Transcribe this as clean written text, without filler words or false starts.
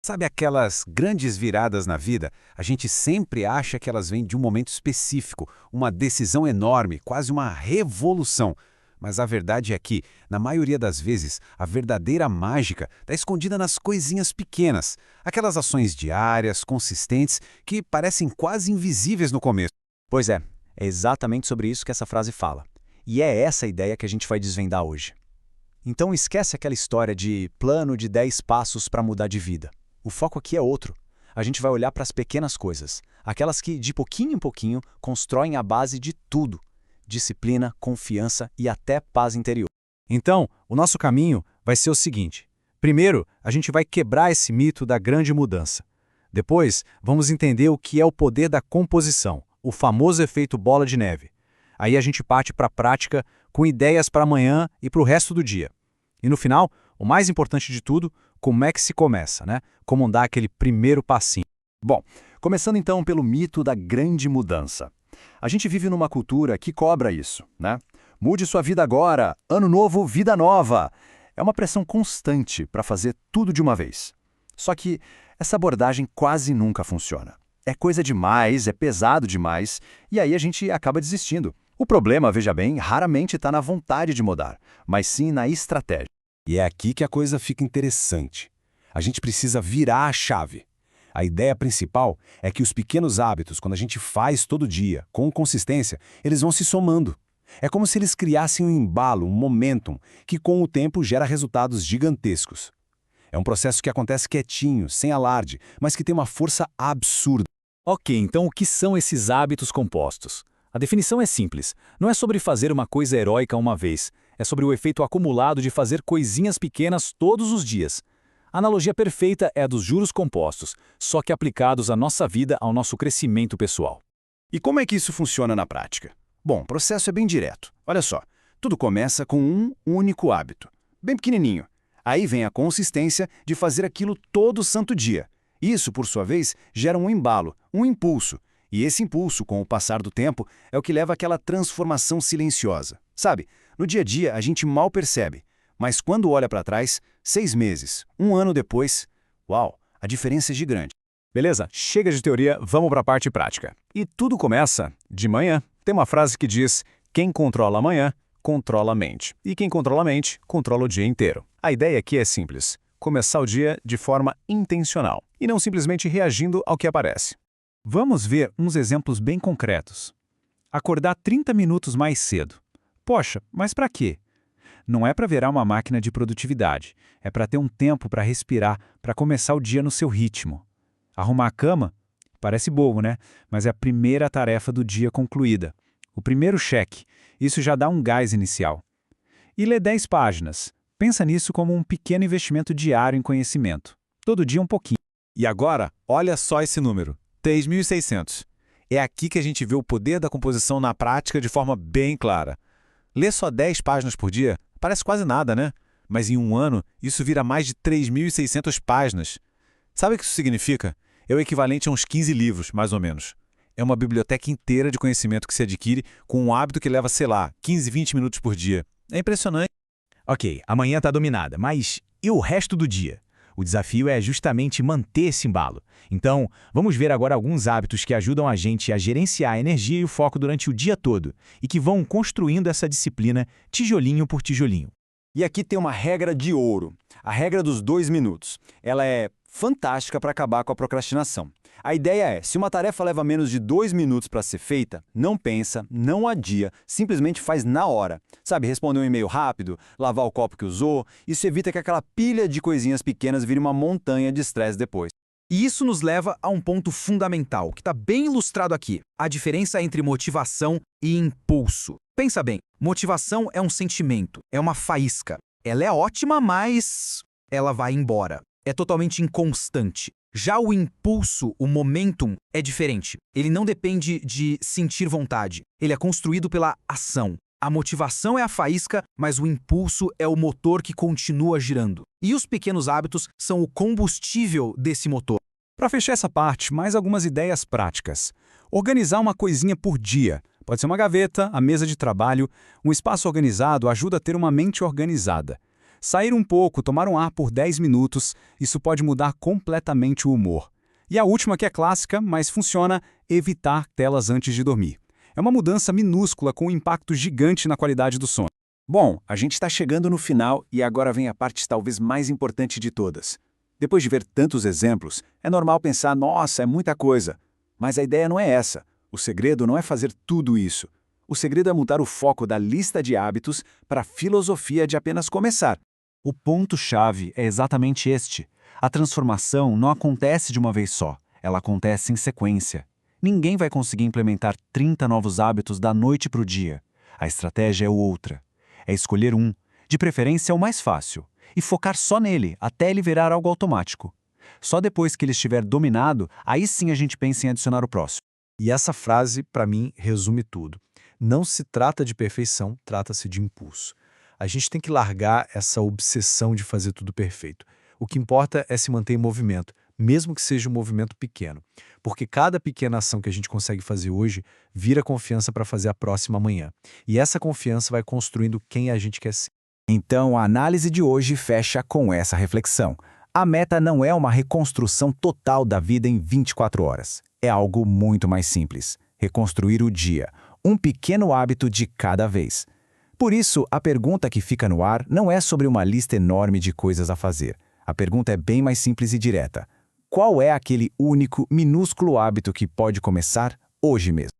Sabe aquelas grandes viradas na vida? A gente sempre acha que elas vêm de um momento específico, uma decisão enorme, quase uma revolução. Mas a verdade é que, na maioria das vezes, a verdadeira mágica está escondida nas coisinhas pequenas, aquelas ações diárias, consistentes, que parecem quase invisíveis no começo. Pois é exatamente sobre isso que essa frase fala. E é essa a ideia que a gente vai desvendar hoje. Então esquece aquela história de plano de 10 passos para mudar de vida. O foco aqui é outro. A gente vai olhar para as pequenas coisas, aquelas que, de pouquinho em pouquinho, constroem a base de tudo: disciplina, confiança e até paz interior. Então, o nosso caminho vai ser o seguinte. Primeiro, a gente vai quebrar esse mito da grande mudança. Depois, vamos entender o que é o poder da composição, o famoso efeito bola de neve. Aí a gente parte para a prática com ideias para amanhã e para o resto do dia. E no final, o mais importante de tudo, como é que se começa, né? Como dar aquele primeiro passinho. Bom, começando então pelo mito da grande mudança. A gente vive numa cultura que cobra isso, né? Mude sua vida agora, ano novo, vida nova. É uma pressão constante para fazer tudo de uma vez. Só que essa abordagem quase nunca funciona. É coisa demais, é pesado demais, e aí a gente acaba desistindo. O problema, veja bem, raramente está na vontade de mudar, mas sim na estratégia. E é aqui que a coisa fica interessante. A gente precisa virar a chave. A ideia principal é que os pequenos hábitos, quando a gente faz todo dia, com consistência, eles vão se somando. É como se eles criassem um embalo, um momentum, que com o tempo gera resultados gigantescos. É um processo que acontece quietinho, sem alarde, mas que tem uma força absurda. Ok, então o que são esses hábitos compostos? A definição é simples. Não é sobre fazer uma coisa heróica uma vez. É sobre o efeito acumulado de fazer coisinhas pequenas todos os dias. A analogia perfeita é a dos juros compostos, só que aplicados à nossa vida, ao nosso crescimento pessoal. E como é que isso funciona na prática? Bom, o processo é bem direto. Olha só, tudo começa com um único hábito, bem pequenininho. Aí vem a consistência de fazer aquilo todo santo dia. Isso, por sua vez, gera um embalo, um impulso. E esse impulso, com o passar do tempo, é o que leva àquela transformação silenciosa. Sabe, no dia a dia a gente mal percebe, mas quando olha para trás, 6 meses, um ano depois, uau, a diferença é gigante. Beleza? Chega de teoria, vamos para a parte prática. E tudo começa de manhã. Tem uma frase que diz: quem controla amanhã, controla a mente. E quem controla a mente, controla o dia inteiro. A ideia aqui é simples: começar o dia de forma intencional e não simplesmente reagindo ao que aparece. Vamos ver uns exemplos bem concretos. Acordar 30 minutos mais cedo. Poxa, mas para quê? Não é para virar uma máquina de produtividade. É para ter um tempo para respirar, para começar o dia no seu ritmo. Arrumar a cama? Parece bobo, né? Mas é a primeira tarefa do dia concluída. O primeiro cheque. Isso já dá um gás inicial. E ler 10 páginas. Pensa nisso como um pequeno investimento diário em conhecimento. Todo dia um pouquinho. E agora, olha só esse número: 3.600. É aqui que a gente vê o poder da composição na prática de forma bem clara. Ler só 10 páginas por dia parece quase nada, né? Mas em um ano, isso vira mais de 3.600 páginas. Sabe o que isso significa? É o equivalente a uns 15 livros, mais ou menos. É uma biblioteca inteira de conhecimento que se adquire com um hábito que leva, sei lá, 15, 20 minutos por dia. É impressionante. Ok, amanhã está dominada, mas e o resto do dia? O desafio é justamente manter esse embalo. Então, vamos ver agora alguns hábitos que ajudam a gente a gerenciar a energia e o foco durante o dia todo e que vão construindo essa disciplina tijolinho por tijolinho. E aqui tem uma regra de ouro, a regra dos 2 minutos. Ela é fantástica para acabar com a procrastinação. A ideia é, se uma tarefa leva menos de 2 minutos para ser feita, não pensa, não adia, simplesmente faz na hora. Sabe, responder um e-mail rápido, lavar o copo que usou, isso evita que aquela pilha de coisinhas pequenas vire uma montanha de estresse depois. E isso nos leva a um ponto fundamental, que está bem ilustrado aqui: a diferença entre motivação e impulso. Pensa bem, motivação é um sentimento, é uma faísca. Ela é ótima, mas ela vai embora. É totalmente inconstante. Já o impulso, o momentum, é diferente. Ele não depende de sentir vontade. Ele é construído pela ação. A motivação é a faísca, mas o impulso é o motor que continua girando. E os pequenos hábitos são o combustível desse motor. Para fechar essa parte, mais algumas ideias práticas. Organizar uma coisinha por dia. Pode ser uma gaveta, a mesa de trabalho. Um espaço organizado ajuda a ter uma mente organizada. Sair um pouco, tomar um ar por 10 minutos, isso pode mudar completamente o humor. E a última, que é clássica, mas funciona, evitar telas antes de dormir. É uma mudança minúscula com um impacto gigante na qualidade do sono. Bom, a gente está chegando no final e agora vem a parte talvez mais importante de todas. Depois de ver tantos exemplos, é normal pensar, nossa, é muita coisa. Mas a ideia não é essa. O segredo não é fazer tudo isso. O segredo é mudar o foco da lista de hábitos para a filosofia de apenas começar. O ponto-chave é exatamente este. A transformação não acontece de uma vez só, ela acontece em sequência. Ninguém vai conseguir implementar 30 novos hábitos da noite para o dia. A estratégia é outra. É escolher um, de preferência o mais fácil, e focar só nele até ele virar algo automático. Só depois que ele estiver dominado, aí sim a gente pensa em adicionar o próximo. E essa frase, para mim, resume tudo. Não se trata de perfeição, trata-se de impulso. A gente tem que largar essa obsessão de fazer tudo perfeito. O que importa é se manter em movimento, mesmo que seja um movimento pequeno. Porque cada pequena ação que a gente consegue fazer hoje vira confiança para fazer a próxima amanhã. E essa confiança vai construindo quem a gente quer ser. Então, a análise de hoje fecha com essa reflexão. A meta não é uma reconstrução total da vida em 24 horas. É algo muito mais simples. Reconstruir o dia. Um pequeno hábito de cada vez. Por isso, a pergunta que fica no ar não é sobre uma lista enorme de coisas a fazer. A pergunta é bem mais simples e direta. Qual é aquele único, minúsculo hábito que pode começar hoje mesmo?